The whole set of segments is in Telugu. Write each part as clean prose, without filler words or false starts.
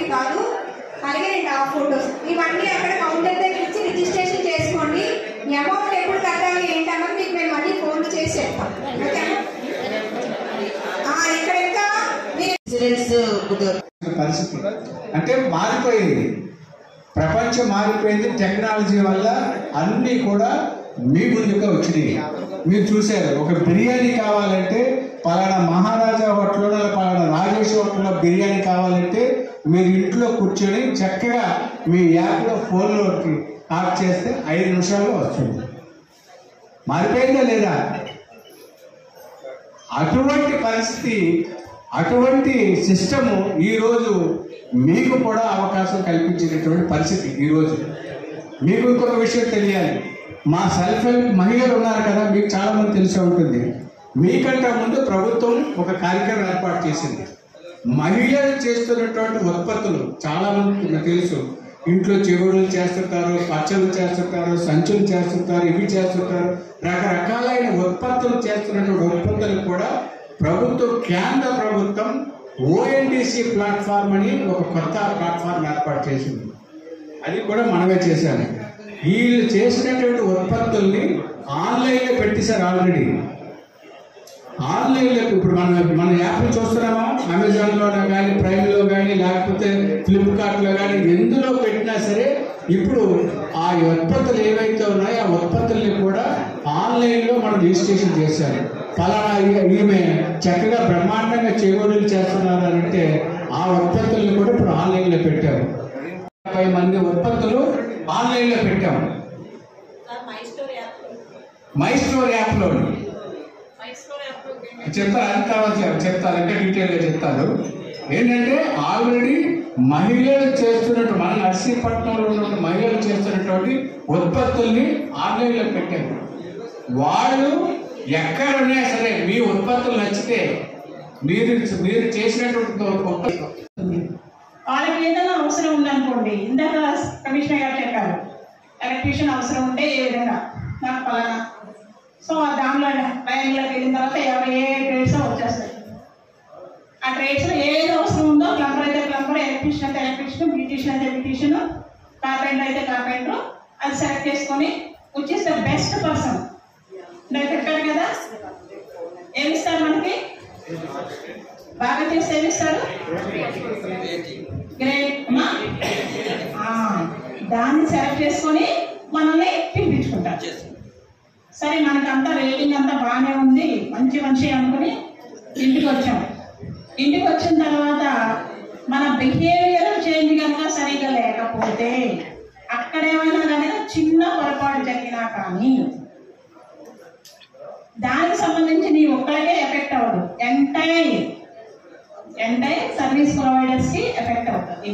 ఒకటి కాదు, అలాగే 2 ఫోటోస్. ఇవన్నీ అక్కడ కౌంటర్ దగ్గర ఇచ్చి రిజిస్ట్రేషన్ చేసుకోండి. అమౌంట్ ఎప్పుడు కట్టాలి ఏంటన్నది మీకు మేము మళ్ళీ ఫోన్ చేసి చెప్తాం. ఓకేనా? ఇక్కడ ఇంకా పరిస్థితి అంటే మారిపోయింది, ప్రపంచం మారిపోయింది. టెక్నాలజీ వల్ల అన్నీ కూడా మీ ముందుగా వచ్చినాయి. మీరు చూశారు, ఒక బిర్యానీ కావాలంటే పలానా మహారాజా హోటల్లో పలానా రాజేష్ హోటల్లో బిర్యానీ కావాలంటే మీరు ఇంట్లో కూర్చొని చక్కగా మీ యాప్లో ఫోన్లోకి ఆఫ్ చేస్తే 5 నిమిషాల్లో వస్తుంది. మారిపోయిందా లేదా? అటువంటి పరిస్థితి, అటువంటి సిస్టము ఈరోజు మీకు కూడా అవకాశం కల్పించేటటువంటి పరిస్థితి. ఈరోజు మీకు ఇంకొక విషయం తెలియాలి. మా సెల్ఫ్ హెల్ప్ మహిళలు ఉన్నారు కదా, మీకు చాలామంది తెలిసే ఉంటుంది. మీకంటే ముందు ప్రభుత్వం ఒక కార్యక్రమం ఏర్పాటు చేసింది. మహిళలు చేస్తున్నటువంటి ఉత్పత్తులు చాలామంది తెలుసు. ఇంట్లో చెగుడులు చేస్తుంటారు, పచ్చళ్ళు చేస్తుంటారు, సంచులు చేస్తుంటారు, ఇవి చేస్తుంటారు. రకరకాలైన ఉత్పత్తులు చేస్తున్నటువంటి ఉత్పత్తులు కూడా ప్రభుత్వం, కేంద్ర ప్రభుత్వం ఓఎన్డీసీ ప్లాట్ఫామ్ అని ఒక కొత్త ప్లాట్ఫామ్ ఏర్పాటు చేసింది. అది కూడా మనమే చేశాము. వీళ్ళు చేసినటువంటి ఉత్పత్తుల్ని ఆన్లైన్లో పెట్టేశారు. ఆల్రెడీ ఆన్లైన్లో ఇప్పుడు మన యాప్లు చూస్తున్నామా, అమెజాన్లో కానీ, ప్రైమ్లో కానీ, లేకపోతే ఫ్లిప్కార్ట్లో కానీ, ఎందులో పెట్టినా సరే ఇప్పుడు ఆ ఉత్పత్తులు ఏవైతే ఉన్నాయో ఆ ఉత్పత్తుల్ని కూడా ఆన్లైన్లో మనం రిజిస్ట్రేషన్ చేశారు. ఫలానా ఈమె చక్కగా బ్రహ్మాండంగా చేగోడీలు చేస్తున్నారు అంటే ఆ ఉత్పత్తుల్ని కూడా ఇప్పుడు ఆన్లైన్లో పెట్టారు. 50 మంది ఉత్పత్తులు ఆన్లైన్లో పెట్టాము. మై స్టోర్ యాప్లో చెప్తారు, అది తర్వాత చెప్తారు, ఇంకా డీటెయిల్గా చెప్తారు. ఏంటంటే ఆల్రెడీ మహిళలు చేస్తున్నట్టు, మన నర్సీపట్నంలో ఉన్న మహిళలు చేస్తున్నటువంటి ఉత్పత్తుల్ని ఆన్లైన్లో పెట్టారు. వాళ్ళు ఎక్కడున్నా సరే మీ ఉత్పత్తులు నచ్చితే మీరు చేసినటువంటి వాళ్ళకి ఏదైనా అవసరం ఉందనుకోండి, ఇందాక కమిషనర్ గారు చెప్పారు, ఎలక్ట్రీషియన్ అవసరం ఉంటే ఏ విధంగా నాకు పలానా, సో దానిలో లైన్లోకి వెళ్ళిన తర్వాత ఏ ట్రేడ్స్ వచ్చేస్తాయి. ఆ ట్రేడ్స్లో ఏది అవసరం ఉందో, ప్లంబర్ అయితే ప్లంబర్, ఎలక్ట్రీషియన్ అయితే ఎలక్ట్రీషియన్, బ్యూటీషియన్ అయితే బ్యూటీషియన్, కార్పెంటర్ అయితే కార్పెంటర్, అది సెలెక్ట్ చేసుకొని which is the best person నేను చెప్పాను కదా. ఏమిస్తారు మనకి? బాగా చేస్తే ఏమిస్తారు? గ్రేట్ అమ్మా. దాన్ని సెలెక్ట్ చేసుకొని మనల్ని పిలిపించుకుంటారు. సరే, మనకంతా రేటింగ్ అంతా బాగానే ఉంది, మంచి అనుకుని ఇంటికి వచ్చాం. ఇంటికి వచ్చిన తర్వాత మన బిహేవియర్ చేంజ్ కనుక సరిగ్గా లేకపోతే, అక్కడేమైనా కనుక చిన్న పొరపాటు జరిగినా కానీ దానికి సంబంధించి నీ ఒక్కరికే ఎఫెక్ట్ అవ్వదు, ఎంటైర్ సర్వీస్ ప్రొవైడర్స్కి ఎఫెక్ట్ అవుతుంది.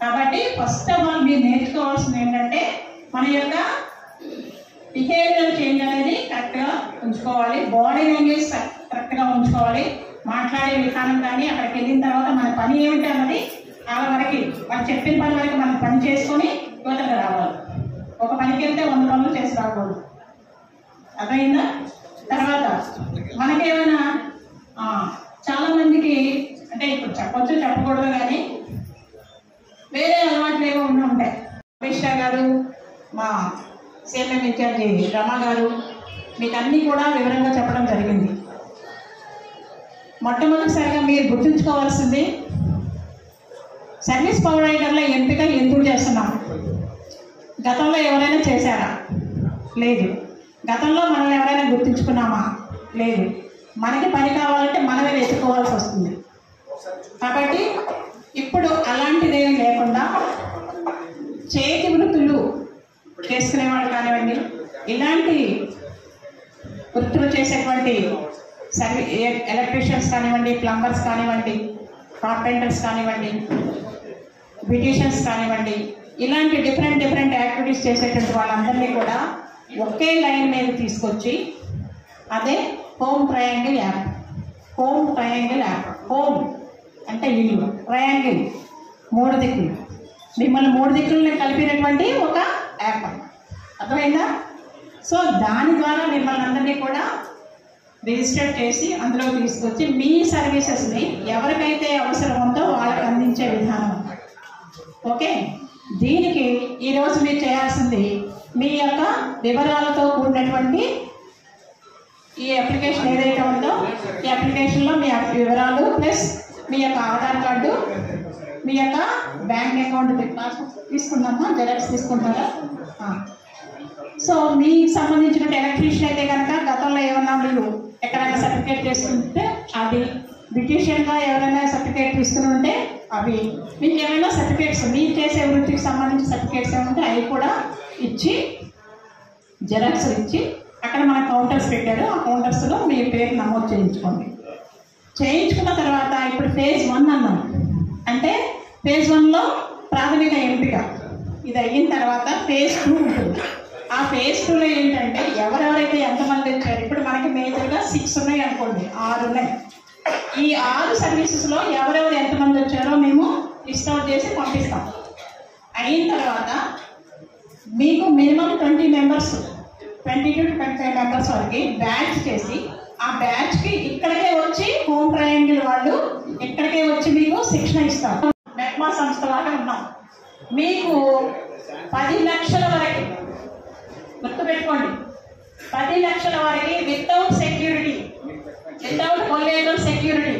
కాబట్టి ఫస్ట్ ఆఫ్ ఆల్ మీరు నేర్చుకోవాల్సింది ఏంటంటే మన యొక్క బిహేవియర్ చేంజ్ అనేది కరెక్ట్గా ఉంచుకోవాలి, బాడీ లాంగ్వేజ్ కరెక్ట్గా ఉంచుకోవాలి, మాట్లాడే విధానం కానీ, అక్కడికి వెళ్ళిన తర్వాత మన పని ఏమిటి అన్నది వాళ్ళ వరకు, వాళ్ళు చెప్పిన పని వరకు మనం పని చేసుకొని యువతకు రావాలి. ఒక పనికి వెళ్తే 100 పనులు చేసి రాకూడదు. అర్థమైందా? తర్వాత మనకేమైనా చాలామందికి అంటే ఇప్పుడు చెప్పొచ్చు చెప్పకూడదు కానీ వేరే అలవాట్లు ఏమో ఉంటాయి. కమిషనర్ గారు, మా సిఎంఎం ఇన్ఛార్జి రమా గారు మీకు అన్నీ కూడా వివరంగా చెప్పడం జరిగింది. మొట్టమొదటిసారిగా మీరు గుర్తుంచుకోవాల్సింది, సర్వీస్ ప్రొవైడర్ల ఎంపిక ఎందుకు చేస్తున్నాం? గతంలో ఎవరైనా చేశారా? లేదు. గతంలో మనల్ని ఎవరైనా గుర్తించుకున్నామా? లేదు. మనకి పని కావాలంటే మనమే వెతుక్కోవాల్సి వస్తుంది. కాబట్టి ఇప్పుడు అలాంటిదేమీ లేకుండా చేతి వృత్తులు చేసుకునేవాళ్ళు కానివ్వండి, ఇలాంటి వృత్తులు చేసేటువంటి ఎలక్ట్రీషియన్స్ కానివ్వండి, ప్లంబర్స్ కానివ్వండి, కార్పెంటర్స్ కానివ్వండి, బ్యూటీషియన్స్ కానివ్వండి, ఇలాంటి డిఫరెంట్ యాక్టివిటీస్ చేసేటువంటి వాళ్ళందరినీ కూడా ఒకే లైన్ మీద తీసుకొచ్చి, అదే హోమ్ ట్రయాంగిల్ యాప్. హోమ్ అంటే ఇల్లు, ట్రయాంగిల్ 3 దిక్కులు, మిమ్మల్ని 3 దిక్కుల్ని కలిపినటువంటి ఒక యాప్. అర్థమైందా? సో దాని ద్వారా మిమ్మల్ని అందరినీ కూడా రిజిస్టర్ చేసి అందులో తీసుకొచ్చి మీ సర్వీసెస్ని ఎవరికైతే అవసరం ఉందో వాళ్ళకి అందించే విధానం. ఓకే, దీనికి ఈరోజు మీరు చేయాల్సింది మీ యొక్క వివరాలతో కూడినటువంటి ఈ అప్లికేషన్ ఏదైతే ఉందో ఈ అప్లికేషన్లో మీ వివరాలు ప్లస్ మీ యొక్క ఆధార్ కార్డు, మీ యొక్క బ్యాంక్ అకౌంట్ తీసుకున్నామా, జెరాక్స్ తీసుకుంటారా? సో మీకు సంబంధించిన ఎలక్ట్రీషియన్ అయితే కనుక గతంలో ఏమన్నా మీరు ఎక్కడైనా సర్టిఫికేట్ చేసుకుంటే అది, బ్యూటీషియన్గా ఎవరైనా సర్టిఫికేట్ తీసుకుని ఉంటే అవి, మీకు ఏమైనా సర్టిఫికేట్స్ మీరు చేసే వృత్తికి సంబంధించిన సర్టిఫికేట్స్ ఏమంటే అవి కూడా ఇచ్చి జెరాక్స్ ఇచ్చి అక్కడ మన కౌంటర్స్ పెట్టారు, ఆ కౌంటర్స్లో మీ పేరు నమోదు చేయించుకోండి. చేయించుకున్న తర్వాత ఇప్పుడు ఫేజ్ 1 అన్నాం. అంటే ఫేజ్ 1లో ప్రాథమిక ఎంపిక ఇది అయిన తర్వాత ఫేజ్ 2 ఉంటుంది. ఆ ఫేజ్ 2లో ఏంటంటే ఎవరెవరైతే ఎంతమంది వచ్చారు, ఇప్పుడు మనకి మేజర్గా 6 ఉన్నాయి అనుకోండి, 6 ఉన్నాయి. ఈ 6 సర్వీసెస్లో ఎవరెవరు ఎంతమంది వచ్చారో మేము లిస్ట్ అవుట్ చేసి పంపిస్తాం. అయిన తర్వాత మీకు మినిమం 20 మెంబర్స్, 20 to 25 మెంబర్స్ వరకు బ్యాచ్ చేసి ఆ బ్యాచ్కి ఇక్కడికే వచ్చి హోమ్ ట్రయాంగిల్ వాళ్ళు ఇక్కడికే వచ్చి మీకు శిక్షణ ఇస్తారు. మెప్మా సంస్థ లాగా ఉన్నాం. మీకు 10 లక్షల వరకు గుర్తుపెట్టుకోండి, 10 లక్షల వరకు without security, without collateral security.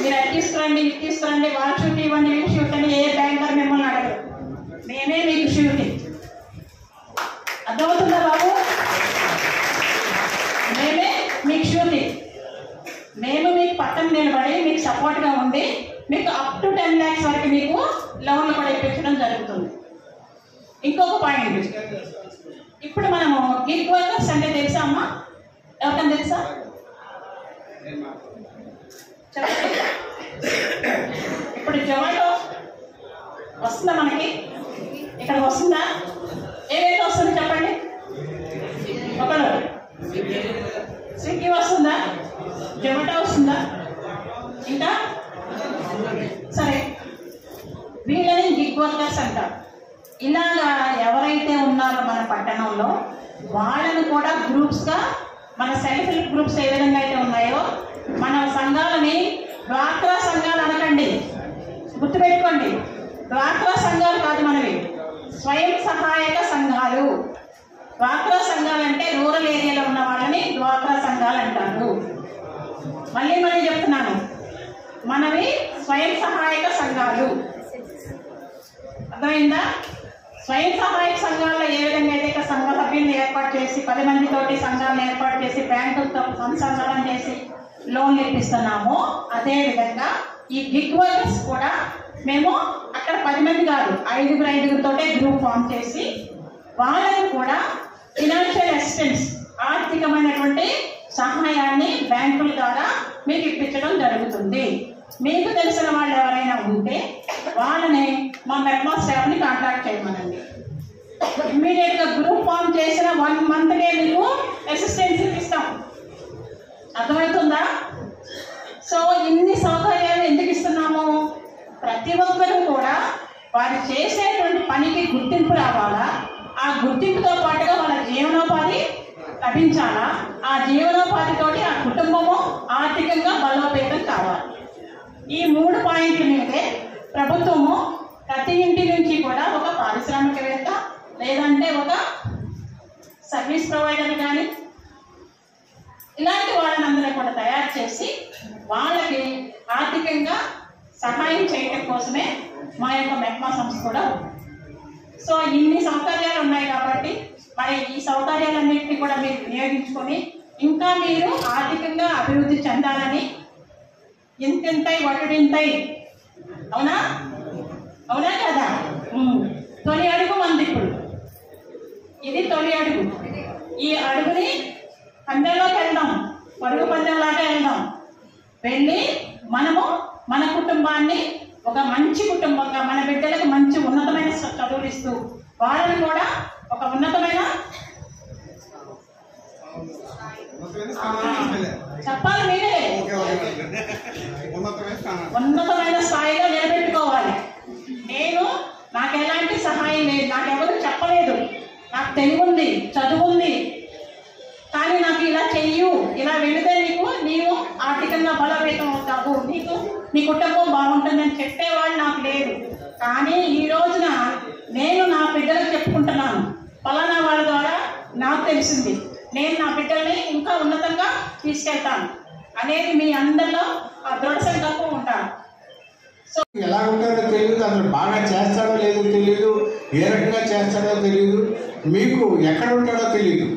మీరు అది తీసుకురండి, ఇది తీసుకురండి, వాళ్ళు షూట్ ఇవ్వండి, వీళ్ళు షూట్ అని ఏ బ్యాంకర్ మిమ్మల్ని అడగరు. మేమే మీకు షూరిటీ. అర్థమవుతుందా బాబు? మేమే మీకు షూరిటీ. మేము మీకు పక్కన నిలబడి మీకు సపోర్ట్గా ఉండి మీకు అప్ టు 10 lakhs వరకు మీకు లోన్లు కూడా ఇప్పించడం జరుగుతుంది. ఇంకొక పాయింట్, ఇప్పుడు మనము గిగ్ వర్కర్స్ అంటే తెలుసా అమ్మా? ఎవరికైనా తెలుసా? చెప్పండి. ఇప్పుడు జొమాటో వస్తుందా మనకి? ఇక్కడికి వస్తుందా? ఏదైతే వస్తుందో చెప్పండి. ఒకరు స్విగ్గీ వస్తుందా? జొమాటో వస్తుందా? ఇంకా సరే, వీళ్ళని గిగ్ వర్కర్స్ అంటారు. ఇలాగా ఎవరైతే ఉన్నారో మన పట్టణంలో వాళ్ళని కూడా గ్రూప్స్గా, మన సెల్ఫ్ హెల్ప్ గ్రూప్స్ ఏ విధంగా అయితే ఉన్నాయో మన సంఘాలని డ్వాక్రా సంఘాలు అనకండి, గుర్తుపెట్టుకోండి. డ్వాక్రా సంఘాలు కాదు మనవి, స్వయం సహాయక సంఘాలు. డ్వాక్రా సంఘాలు అంటే రూరల్ ఏరియాలో ఉన్న వాళ్ళని డ్వాక్రా సంఘాలు అంటారు. మళ్ళీ చెప్తున్నాను, మనవి స్వయం సహాయక సంఘాలు. అర్థమైందా? స్వయం సహాయక సంఘాల్లో ఏ విధంగా అయితే సంఘ సభ్యులను ఏర్పాటు చేసి 10 మందితోటి సంఘాలను ఏర్పాటు చేసి బ్యాంకులతో అనుసంధానం చేసి లోన్లు ఇప్పిస్తున్నామో అదేవిధంగా ఈ గిగ్ వర్కర్స్ కూడా మేము అక్కడ 10 మంది కాదు, 5గురితోటే గ్రూప్ ఫామ్ చేసి వాళ్ళని కూడా ఫినాన్షియల్ అసిస్టెన్స్, ఆర్థికమైనటువంటి సహాయాన్ని బ్యాంకుల ద్వారా మీకు ఇప్పించడం జరుగుతుంది. మీకు తెలిసిన వాళ్ళు ఎవరైనా ఉంటే వాళ్ళని మా మెప్మా స్టాఫ్ని కాంటాక్ట్ చేయమనండి. ఇమ్మీడియట్గా గ్రూప్ ఫామ్ చేసిన 1 monthకే మీకు అసిస్టెన్స్ ఇస్తాం. అర్థమవుతుందా? సో ఇన్ని సౌకర్యాలు ఎందుకు ఇస్తున్నాము? ప్రతి ఒక్కరూ కూడా వారు చేసేటువంటి పనికి గుర్తింపు రావాలా, ఆ గుర్తింపుతో పాటుగా వాళ్ళ జీవనోపాధి లభించాలా, ఆ జీవనోపాధితోటి ఆ కుటుంబము ఆర్థికంగా బలోపేతం కావాలి. ఈ 3 పాయింట్ల మీదే ప్రభుత్వము ప్రతి ఇంటి నుంచి కూడా ఒక పారిశ్రామికవేత్త లేదంటే ఒక సర్వీస్ ప్రొవైడర్ కానీ ఇలాంటి వాళ్ళనందరినీ కూడా తయారు చేసి వాళ్ళకి ఆర్థికంగా సహాయం చేయడం కోసమే మా యొక్క మెప్మా సంస్థ కూడా ఉంది. సో ఇన్ని సౌకర్యాలు ఉన్నాయి కాబట్టి మరి ఈ సౌకర్యాలన్నింటినీ కూడా మీరు వినియోగించుకొని ఇంకా మీరు ఆర్థికంగా అభివృద్ధి చెందాలని, ఇంతింతై వటుడింతై, అవునా అవునా కదా? తొలి అడుగు మంది. ఇప్పుడు ఇది తొలి అడుగు. ఈ అడుగుని పందెంలోకి వెళ్దాం, పరుగు పందెంలాగా వెళ్దాం. వెళ్ళి మనము మన కుటుంబాన్ని ఒక మంచి కుటుంబంగా, మన బిడ్డలకు మంచి ఉన్నతమైన చదువులు ఇస్తూ వాళ్ళని కూడా ఒక ఉన్నతమైన చెప్పాలి మీరే ఉన్నతమైన స్థాయిలో నిలబెట్టుకోవాలి. నేను నాకు ఎలాంటి సహాయం లేదు, నాకెవరు చెప్పలేదు, నాకు తెలివి ఉంది, చదువు ఉంది, కానీ నాకు ఇలా చెయ్యు, ఇలా వెళితే నీవు ఆర్థికంగా బలోపేతం అవుతావు, నీ కుటుంబం బాగుంటుందని చెప్పేవాళ్ళు నాకు లేదు. కానీ ఈ రోజున నేను నా బిడ్డలకు చెప్పుకుంటున్నాను, పలానా వాళ్ళ ద్వారా నాకు తెలిసింది, నేను నా బిడ్డల్ని ఇంకా ఉన్నతంగా తీసుకెళ్తాను అనేది మీ అందరిలో ఆ దృఢ సంకల్పం ఉంటాను. ఎలా ఉంటాడో తెలియదు, అసలు బాగా చేస్తాడో లేదో తెలియదు, ఏ రకంగా చేస్తాడో తెలియదు, మీకు ఎక్కడ ఉంటాడో తెలియదు.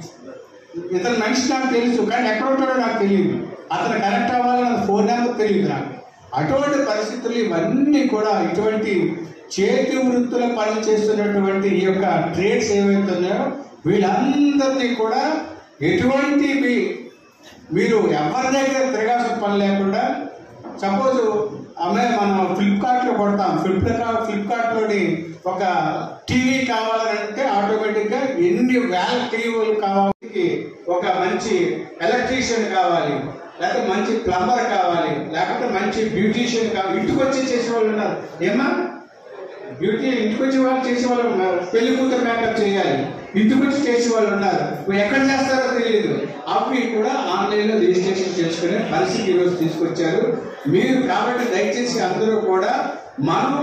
ఇతను మనిషి నాకు తెలుసు, కానీ ఎక్కడ ఉంటాడో నాకు తెలియదు, అతను కనెక్ట్ అవ్వాలని ఫోన్ నెంబర్ తెలియదు నాకు. అటువంటి పరిస్థితులు ఇవన్నీ కూడా ఇటువంటి చేతి వృత్తుల పని చేస్తున్నటువంటి ఈ యొక్క ట్రేడ్స్ ఏవైతున్నాయో వీళ్ళందరినీ కూడా ఎటువంటి మీరు ఎవరి దగ్గర తిరగాల్సిన పని లేకుండా, సపోజ్ మనం ఫ్లిప్కార్ట్లో కొడతాం, ఫ్లిప్కార్ట్లోని ఒక టీవీ కావాలంటే ఆటోమేటిక్గా ఎన్ని వేల టీవీలు కావాలి, ఒక మంచి ఎలక్ట్రీషియన్ కావాలి, లేకపోతే మంచి ప్లంబర్ కావాలి, లేకపోతే మంచి బ్యూటీషియన్ కావాలి. ఇంటికి వచ్చి చేసేవాళ్ళు ఉన్నారు. ఏమా బ్యూటీ ఇంటికి వచ్చి వాళ్ళు చేసేవాళ్ళు ఉన్నారు. పెళ్లి కూతురు మేకప్ చేయాలి, ఇంటికి వచ్చి చేసేవాళ్ళు ఉన్నారు. ఎక్కడ చేస్తారో తెలియదు. అవి కూడా ఆన్లైన్లో రిజిస్ట్రేషన్ చేసుకునే పరిస్థితి ఈరోజు తీసుకొచ్చారు మీరు. కాబట్టి దయచేసి అందరూ కూడా మనం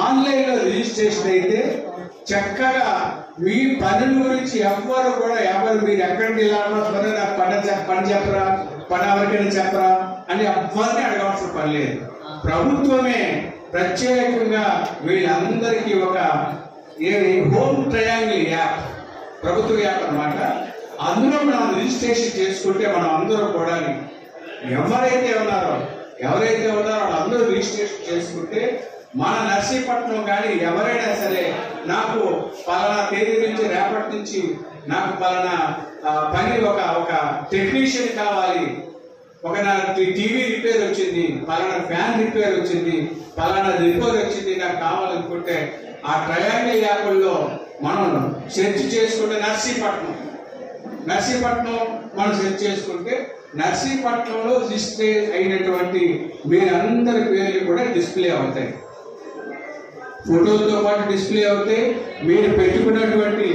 ఆన్లైన్లో రిజిస్ట్రేషన్ అయితే చక్కగా మీ పనుల గురించి ఎవరు మీరు ఎక్కడికి వెళ్ళాలి, నాకు పని చెప్పరా, పని ఎవరికైనా చెప్పరా అని ఎవరిని అడగాల్సిన పని లేదు. ప్రభుత్వమే ప్రత్యేకంగా వీళ్ళందరికీ ఒక హోమ్ ట్రయాంగిల్ యాప్, ప్రభుత్వ యాప్ అన్నమాట. అందులో మనం రిజిస్ట్రేషన్ చేసుకుంటే మనం అందరూ కూడా ఎవరైతే ఉన్నారో వాళ్ళందరూ రిజిస్ట్రేషన్ చేసుకుంటే మన నర్సీపట్నం కానీ ఎవరైనా సరే నాకు పలానా తేదీ నుంచి రేపటి నుంచి నాకు పలానా పని ఒక టెక్నీషియన్ కావాలి, ఒక నా టీవీ రిపేర్ వచ్చింది, పలానా ఫ్యాన్ రిపేర్ వచ్చింది, పలానా రిపేర్ వచ్చింది, నాకు కావాలనుకుంటే ఆ ట్రయాంగిల్ యాప్ల్లో మనం సెర్చ్ చేసుకుంటే నర్సీపట్నం మనం సెర్చ్ చేసుకుంటే నర్సీపట్నంలో రిజిస్టర్ అయినటువంటి మీరందరి పేర్లు కూడా డిస్ప్లే అవుతాయి. ఫోటోలతో పాటు డిస్ప్లే అవుతాయి. మీరు పెట్టుకున్నటువంటి